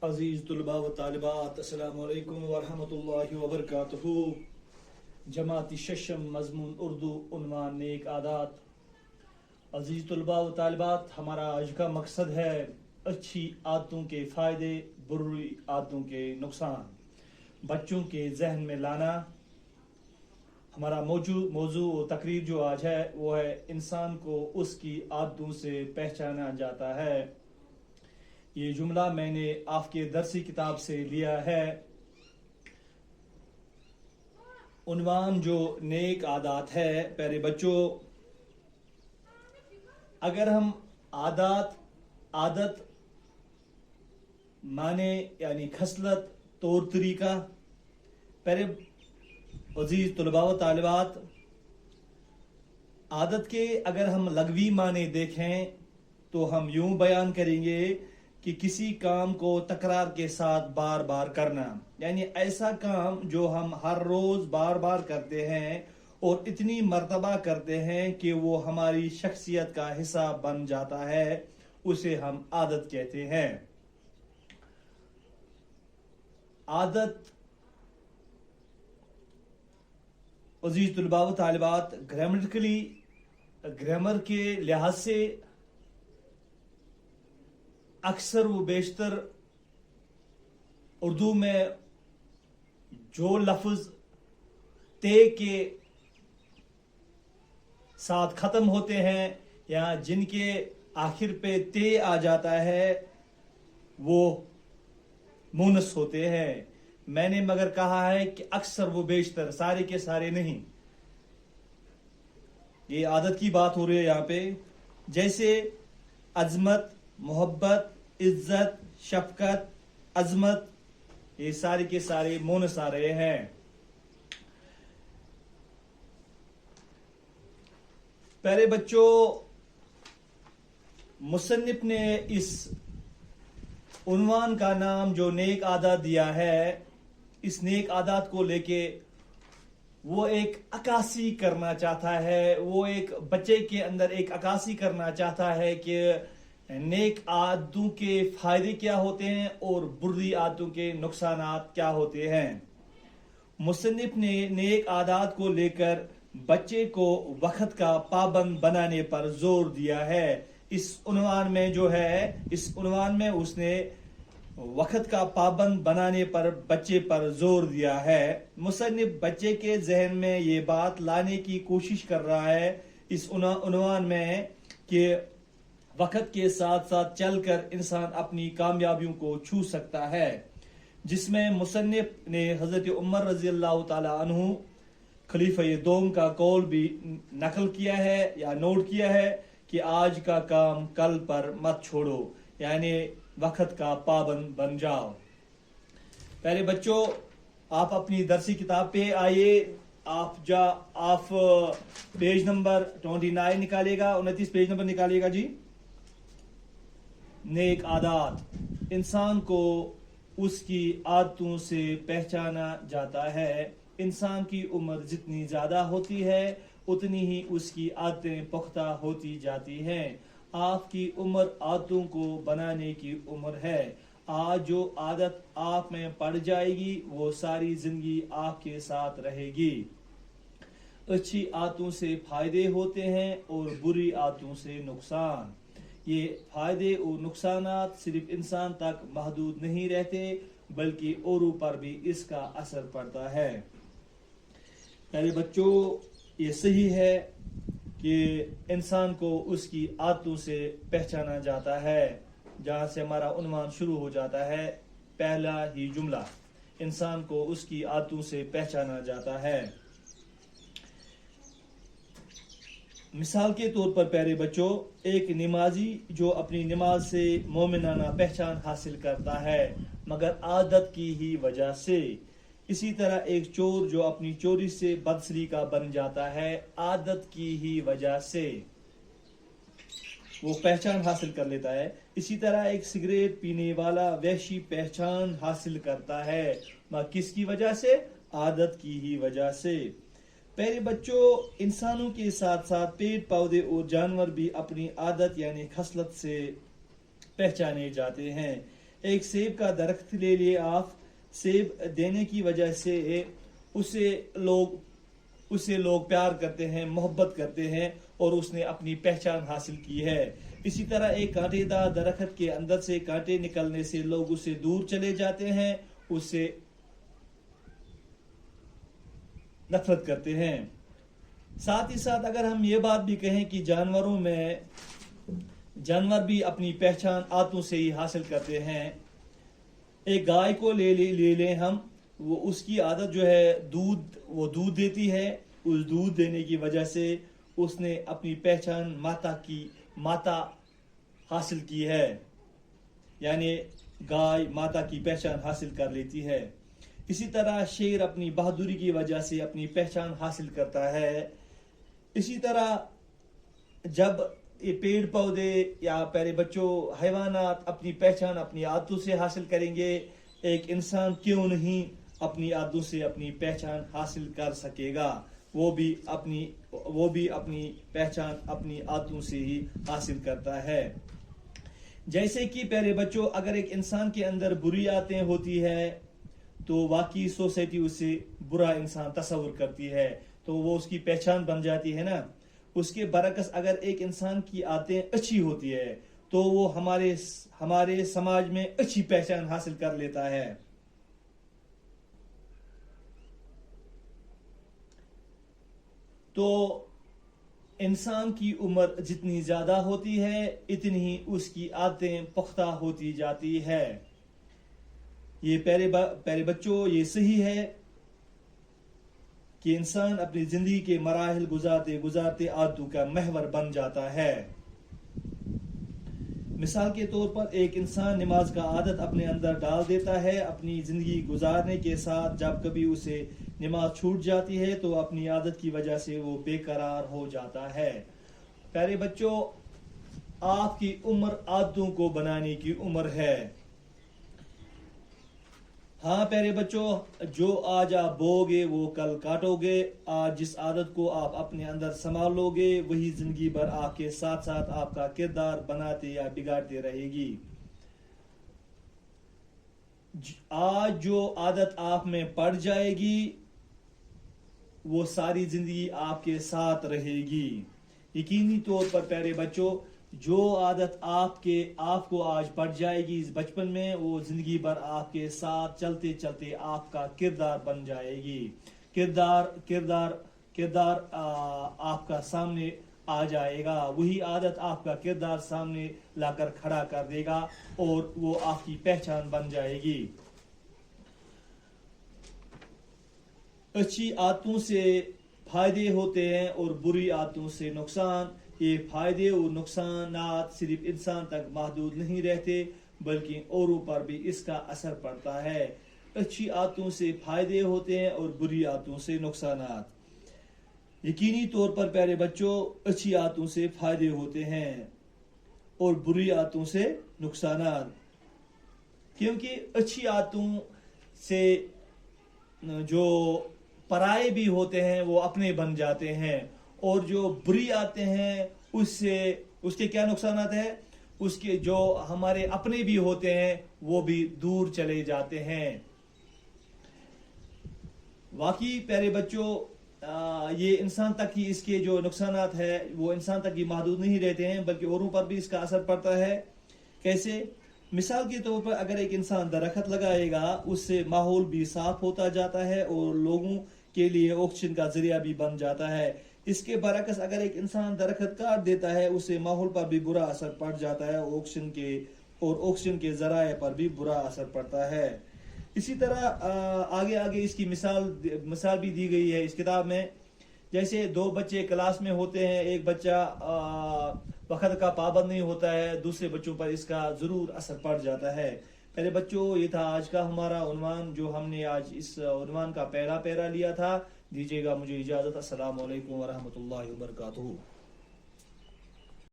عزیز طلباء و طالبات، السلام علیکم ورحمۃ اللہ وبرکاتہ۔ جماعت ششم مضمون اردو، عنوان نیک عادات۔ عزیز طلباء و طالبات، ہمارا آج کا مقصد ہے اچھی عادتوں کے فائدے، بری عادتوں کے نقصان بچوں کے ذہن میں لانا۔ ہمارا موضوع و تقریر جو آج ہے وہ ہے انسان کو اس کی عادتوں سے پہچانا جاتا ہے۔ یہ جملہ میں نے آپ کے درسی کتاب سے لیا ہے۔ عنوان جو نیک عادات ہے، پیارے بچوں، اگر ہم عادت معنی یعنی خصلت، طور طریقہ، پیارے عزیز طلباء و طالبات، عادت کے اگر ہم لغوی معنی دیکھیں تو ہم یوں بیان کریں گے کہ کسی کام کو تکرار کے ساتھ بار بار کرنا، یعنی ایسا کام جو ہم ہر روز بار بار کرتے ہیں اور اتنی مرتبہ کرتے ہیں کہ وہ ہماری شخصیت کا حصہ بن جاتا ہے، اسے ہم عادت کہتے ہیں۔ عادت، عزیز طلباء و طالبات، گرامر کے لحاظ سے اکثر و بیشتر اردو میں جو لفظ تے کے ساتھ ختم ہوتے ہیں یا جن کے آخر پہ تے آ جاتا ہے وہ مونس ہوتے ہیں۔ میں نے مگر کہا ہے کہ اکثر و بیشتر، سارے کے سارے نہیں۔ یہ عادت کی بات ہو رہی ہے یہاں پہ، جیسے عظمت، محبت، عزت، شفقت، عظمت، یہ سارے کے سارے مونس آ رہے ہیں۔ پیارے بچوں، مصنف نے اس عنوان کا نام جو نیک عادات دیا ہے، اس نیک عادات کو لے کے وہ ایک عکاسی کرنا چاہتا ہے، وہ ایک بچے کے اندر ایک عکاسی کرنا چاہتا ہے کہ نیک عادتوں کے فائدے کیا ہوتے ہیں اور بری عادتوں کے نقصانات کیا ہوتے ہیں۔ مصنف نے نیک عادات کو لے کر بچے کو وقت کا پابند بنانے پر زور دیا ہے۔ اس عنوان میں اس نے وقت کا پابند بنانے پر بچے پر زور دیا ہے۔ مصنف بچے کے ذہن میں یہ بات لانے کی کوشش کر رہا ہے اس عنوان میں کہ وقت کے ساتھ ساتھ چل کر انسان اپنی کامیابیوں کو چھو سکتا ہے، جس میں مصنف نے حضرت عمر رضی اللہ تعالی عنہ خلیفہ دوم کا قول بھی نقل کیا ہے یا نوٹ کیا ہے کہ آج کا کام کل پر مت چھوڑو، یعنی وقت کا پابند بن جاؤ۔ پہلے بچوں، آپ اپنی درسی کتاب پہ آئیے۔ آپ پیج نمبر 29 نکالیے گا، 29 پیج نمبر نکالیے گا جی۔ نیک عادات، انسان کو اس کی عادتوں سے پہچانا جاتا ہے۔ انسان کی عمر جتنی زیادہ ہوتی ہے اتنی ہی اس کی عادتیں پختہ ہوتی جاتی ہیں۔ آپ کی عمر عادتوں کو بنانے کی عمر ہے۔ آج جو عادت آپ میں پڑ جائے گی وہ ساری زندگی آپ کے ساتھ رہے گی۔ اچھی عادتوں سے فائدے ہوتے ہیں اور بری عادتوں سے نقصان۔ یہ فائدے اور نقصانات صرف انسان تک محدود نہیں رہتے بلکہ اوروں پر بھی اس کا اثر پڑتا ہے۔ پہلے بچوں، یہ صحیح ہے کہ انسان کو اس کی عادتوں سے پہچانا جاتا ہے، جہاں سے ہمارا عنوان شروع ہو جاتا ہے۔ پہلا ہی جملہ، انسان کو اس کی عادتوں سے پہچانا جاتا ہے۔ مثال کے طور پر پیارے بچوں، ایک نمازی جو اپنی نماز سے مومنانہ پہچان حاصل کرتا ہے مگر عادت کی ہی وجہ سے، اسی طرح ایک چور جو اپنی چوری سے بدسلیقہ بن جاتا ہے، عادت کی ہی وجہ سے وہ پہچان حاصل کر لیتا ہے۔ اسی طرح ایک سگریٹ پینے والا وحشی پہچان حاصل کرتا ہے، مگر کس کی وجہ سے؟ عادت کی ہی وجہ سے۔ پیارے بچوں، انسانوں کے ساتھ ساتھ پیڑ پودے اور جانور بھی اپنی عادت یعنی خصلت سے پہچانے جاتے ہیں۔ ایک سیب کا درخت لے لیے آپ، سیب دینے کی وجہ سے اسے لوگ پیار کرتے ہیں، محبت کرتے ہیں، اور اس نے اپنی پہچان حاصل کی ہے۔ اسی طرح ایک کانٹے دار درخت کے اندر سے کانٹے نکلنے سے لوگ اس سے دور چلے جاتے ہیں، اس سے نفرت کرتے ہیں۔ ساتھ ہی ساتھ اگر ہم یہ بات بھی کہیں کہ جانور بھی اپنی پہچان عادتوں سے ہی حاصل کرتے ہیں۔ ایک گائے کو لے لیں ہم، وہ اس کی عادت جو ہے دودھ دیتی ہے، اس دودھ دینے کی وجہ سے اس نے اپنی پہچان ماتا حاصل کی ہے، یعنی گائے ماتا کی پہچان حاصل کر لیتی ہے۔ اسی طرح شیر اپنی بہادری کی وجہ سے اپنی پہچان حاصل کرتا ہے۔ اسی طرح جب یہ پیڑ پودے یا پیارے بچوں حیوانات اپنی پہچان اپنی عادتوں سے حاصل کریں گے، ایک انسان کیوں نہیں اپنی عادتوں سے اپنی پہچان حاصل کر سکے گا؟ وہ بھی اپنی پہچان اپنی عادتوں سے ہی حاصل کرتا ہے۔ جیسے کہ پیارے بچوں، اگر ایک انسان کے اندر بری عادتیں ہوتی ہے تو واقعی سوسائٹی اسے برا انسان تصور کرتی ہے، تو وہ اس کی پہچان بن جاتی ہے نا۔ اس کے برعکس اگر ایک انسان کی عادتیں اچھی ہوتی ہے تو وہ ہمارے سماج میں اچھی پہچان حاصل کر لیتا ہے۔ تو انسان کی عمر جتنی زیادہ ہوتی ہے اتنی ہی اس کی عادتیں پختہ ہوتی جاتی ہے۔ یہ پیارے بچوں، یہ صحیح ہے کہ انسان اپنی زندگی کے مراحل گزارتے عادتوں کا محور بن جاتا ہے۔ مثال کے طور پر ایک انسان نماز کا عادت اپنے اندر ڈال دیتا ہے، اپنی زندگی گزارنے کے ساتھ جب کبھی اسے نماز چھوٹ جاتی ہے تو اپنی عادت کی وجہ سے وہ بے قرار ہو جاتا ہے۔ پیارے بچوں، آپ کی عمر عادتوں کو بنانے کی عمر ہے۔ ہاں پیارے بچوں، جو آج آپ بو گے وہ کل کاٹو گے۔ آج جس عادت کو آپ اپنے اندر سنبھال لو گے وہی زندگی بھر آپ کے ساتھ ساتھ آپ کا کردار بناتے یا بگاڑتے رہے گی۔ آج جو عادت آپ میں پڑ جائے گی وہ ساری زندگی آپ کے ساتھ رہے گی۔ یقینی طور پر پیارے بچوں، جو عادت آپ کو آج پڑ جائے گی اس بچپن میں، وہ زندگی بھر آپ کے ساتھ چلتے چلتے آپ کا کردار بن جائے گی۔ کردار آپ کا سامنے آ جائے گا، وہی عادت آپ کا کردار سامنے لا کر کھڑا کر دے گا اور وہ آپ کی پہچان بن جائے گی۔ اچھی عادتوں سے فائدے ہوتے ہیں اور بری عادتوں سے نقصان۔ یہ فائدے اور نقصانات صرف انسان تک محدود نہیں رہتے بلکہ اوروں پر بھی اس کا اثر پڑتا ہے۔ اچھی عادتوں سے فائدے ہوتے ہیں اور بری عادتوں سے نقصانات۔ یقینی طور پر پیارے بچوں، اچھی عادتوں سے فائدے ہوتے ہیں اور بری عادتوں سے نقصانات، کیونکہ اچھی عادتوں سے جو پرائے بھی ہوتے ہیں وہ اپنے بن جاتے ہیں، اور جو بری عادتیں ہیں اس کے کیا نقصانات ہیں؟ اس کے جو ہمارے اپنے بھی ہوتے ہیں وہ بھی دور چلے جاتے ہیں۔ واقعی پیارے بچوں، یہ انسان تک ہی اس کے جو نقصانات ہیں وہ انسان تک ہی محدود نہیں رہتے ہیں بلکہ اوروں پر بھی اس کا اثر پڑتا ہے۔ کیسے؟ مثال کے طور پر اگر ایک انسان درخت لگائے گا اس سے ماحول بھی صاف ہوتا جاتا ہے اور لوگوں کے لیے آکسیجن کا ذریعہ بھی بن جاتا ہے۔ اس کے برعکس اگر ایک انسان درخت کاٹ دیتا ہے اس سے ماحول پر بھی برا اثر پڑ جاتا ہے اور آکسیجن کے ذرائع پر بھی برا اثر پڑتا ہے۔ اسی طرح آگے اس کی مثال بھی دی گئی ہے اس کتاب میں۔ جیسے دو بچے کلاس میں ہوتے ہیں، ایک بچہ وقت کا پابند نہیں ہوتا ہے، دوسرے بچوں پر اس کا ضرور اثر پڑ جاتا ہے۔ پہلے بچوں، یہ تھا آج کا ہمارا عنوان جو ہم نے آج اس عنوان کا پہلا پیرا لیا تھا۔ دیجیے گا مجھے اجازت۔ السلام علیکم ورحمۃ اللہ وبرکاتہ۔